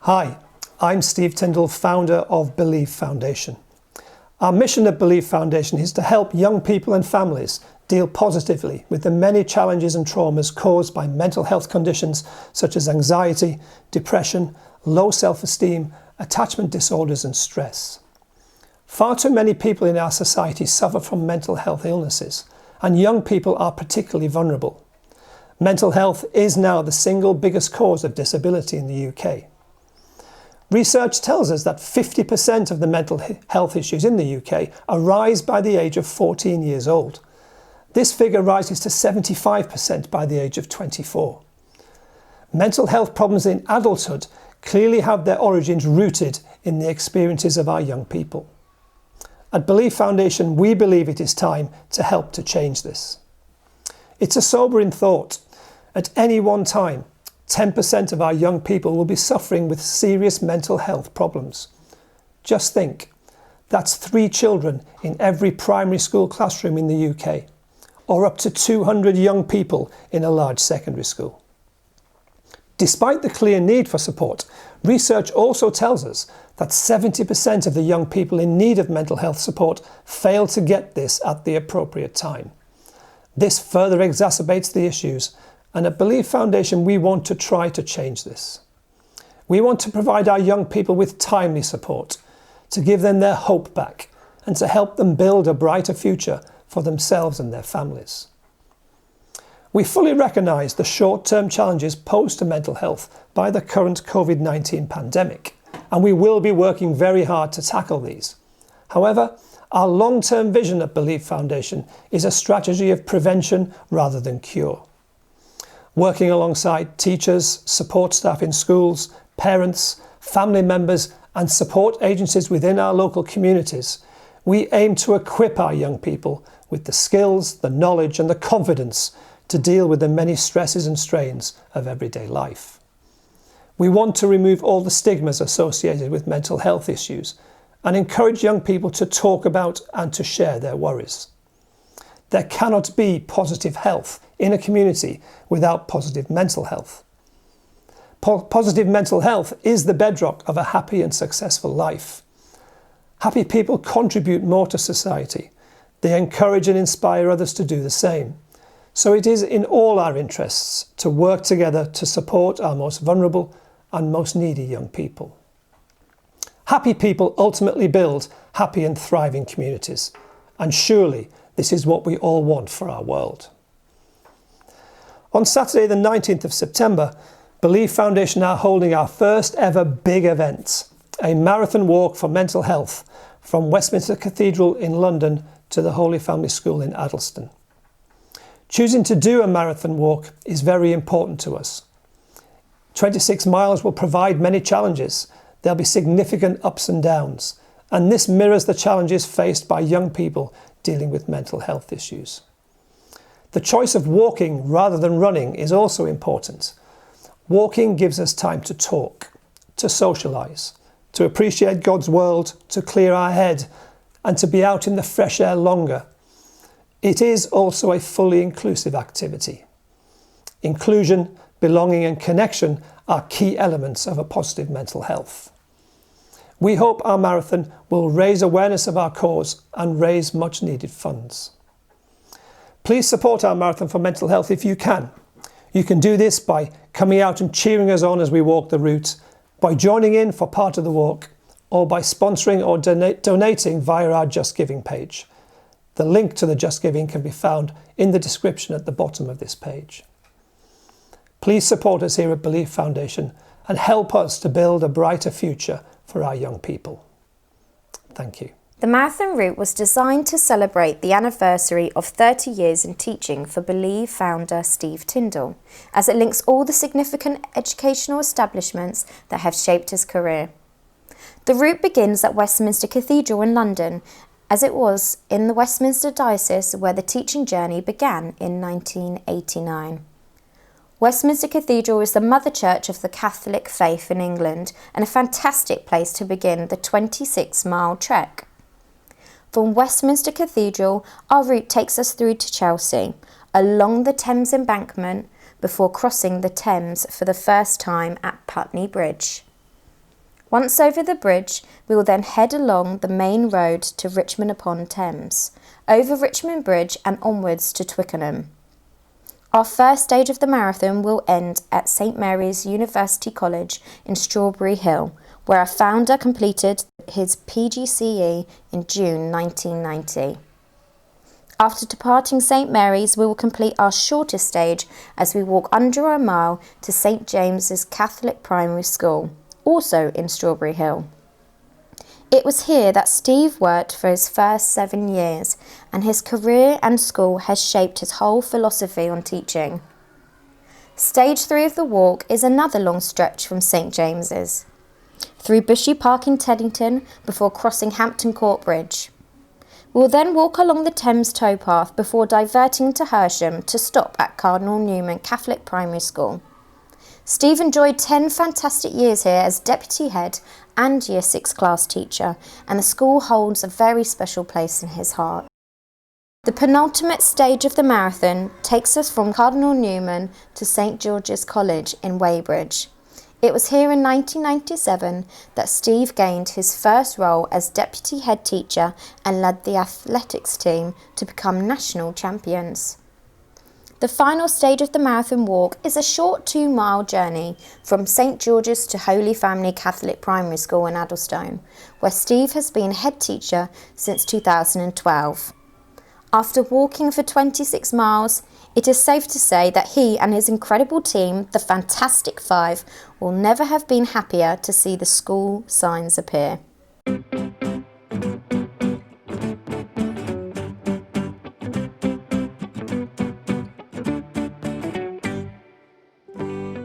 Hi, I'm Steve Tyndall, founder of Bee-Lieve Foundation. Our mission at Bee-Lieve Foundation is to help young people and families deal positively with the many challenges and traumas caused by mental health conditions such as anxiety, depression, low self-esteem, attachment disorders and stress. Far too many people in our society suffer from mental health illnesses, and young people are particularly vulnerable. Mental health is now the single biggest cause of disability in the UK. Research tells us that 50% of the mental health issues in the UK arise by the age of 14 years old. This figure rises to 75% by the age of 24. Mental health problems in adulthood clearly have their origins rooted in the experiences of our young people. At Bee-Lieve Foundation, we believe it is time to help to change this. It's a sobering thought. At any one time, 10% of our young people will be suffering with serious mental health problems. Just think, that's 3 children in every primary school classroom in the UK, or up to 200 young people in a large secondary school. Despite the clear need for support, research also tells us that 70% of the young people in need of mental health support fail to get this at the appropriate time. This further exacerbates the issues, and at Bee-Lieve Foundation we want to try to change this. We want to provide our young people with timely support, to give them their hope back, and to help them build a brighter future for themselves and their families. We fully recognise the short-term challenges posed to mental health by the current COVID-19 pandemic, and we will be working very hard to tackle these. However, our long-term vision at Bee-Lieve Foundation is a strategy of prevention rather than cure. Working alongside teachers, support staff in schools, parents, family members and support agencies within our local communities, we aim to equip our young people with the skills, the knowledge and the confidence to deal with the many stresses and strains of everyday life. We want to remove all the stigmas associated with mental health issues and encourage young people to talk about and to share their worries. There cannot be positive health in a community without positive mental health. Positive mental health is the bedrock of a happy and successful life. Happy people contribute more to society. They encourage and inspire others to do the same. So it is in all our interests to work together to support our most vulnerable and most needy young people. Happy people ultimately build happy and thriving communities, and surely this is what we all want for our world. On Saturday the 19th of September, Bee-Lieve Foundation are holding our first ever big event, a marathon walk for mental health from Westminster Cathedral in London to the Holy Family School in Addlestone. Choosing to do a marathon walk is very important to us. 26 miles will provide many challenges. There'll be significant ups and downs, and this mirrors the challenges faced by young people dealing with mental health issues. The choice of walking rather than running is also important. Walking gives us time to talk, to socialise, to appreciate God's world, to clear our head, and to be out in the fresh air longer. It is also a fully inclusive activity. Inclusion, belonging and connection are key elements of a positive mental health. We hope our marathon will raise awareness of our cause and raise much needed funds. Please support our marathon for mental health if you can. You can do this by coming out and cheering us on as we walk the route, by joining in for part of the walk, or by sponsoring or donating via our Just Giving page. The link to the Just Giving can be found in the description at the bottom of this page. Please support us here at Bee-Lieve Foundation and help us to build a brighter future for our young people. Thank you. The marathon route was designed to celebrate the anniversary of 30 years in teaching for Bee-Lieve founder Steve Tyndall, as it links all the significant educational establishments that have shaped his career. The route begins at Westminster Cathedral in London, as it was in the Westminster Diocese where the teaching journey began in 1989. Westminster Cathedral is the mother church of the Catholic faith in England and a fantastic place to begin the 26-mile trek. From Westminster Cathedral, our route takes us through to Chelsea, along the Thames embankment, before crossing the Thames for the first time at Putney Bridge. Once over the bridge, we will then head along the main road to Richmond upon Thames, over Richmond Bridge and onwards to Twickenham. Our first stage of the marathon will end at St Mary's University College in Strawberry Hill, where our founder completed his PGCE in June 1990. After departing St Mary's, we will complete our shortest stage as we walk under a mile to St James's Catholic Primary School, also in Strawberry Hill. It was here that Steve worked for his first 7 years, and his career and school has shaped his whole philosophy on teaching. Stage 3 of the walk is another long stretch from St James's, through Bushy Park in Teddington before crossing Hampton Court Bridge. We will then walk along the Thames towpath before diverting to Hersham to stop at Cardinal Newman Catholic Primary School. Steve enjoyed 10 fantastic years here as deputy head and year 6 class teacher, and the school holds a very special place in his heart. The penultimate stage of the marathon takes us from Cardinal Newman to St George's College in Weybridge. It was here in 1997 that Steve gained his first role as deputy head teacher and led the athletics team to become national champions. The final stage of the marathon walk is a short 2-mile journey from St George's to Holy Family Catholic Primary School in Addlestone, where Steve has been head teacher since 2012. After walking for 26 miles, it is safe to say that he and his incredible team, the Fantastic Five, will never have been happier to see the school signs appear.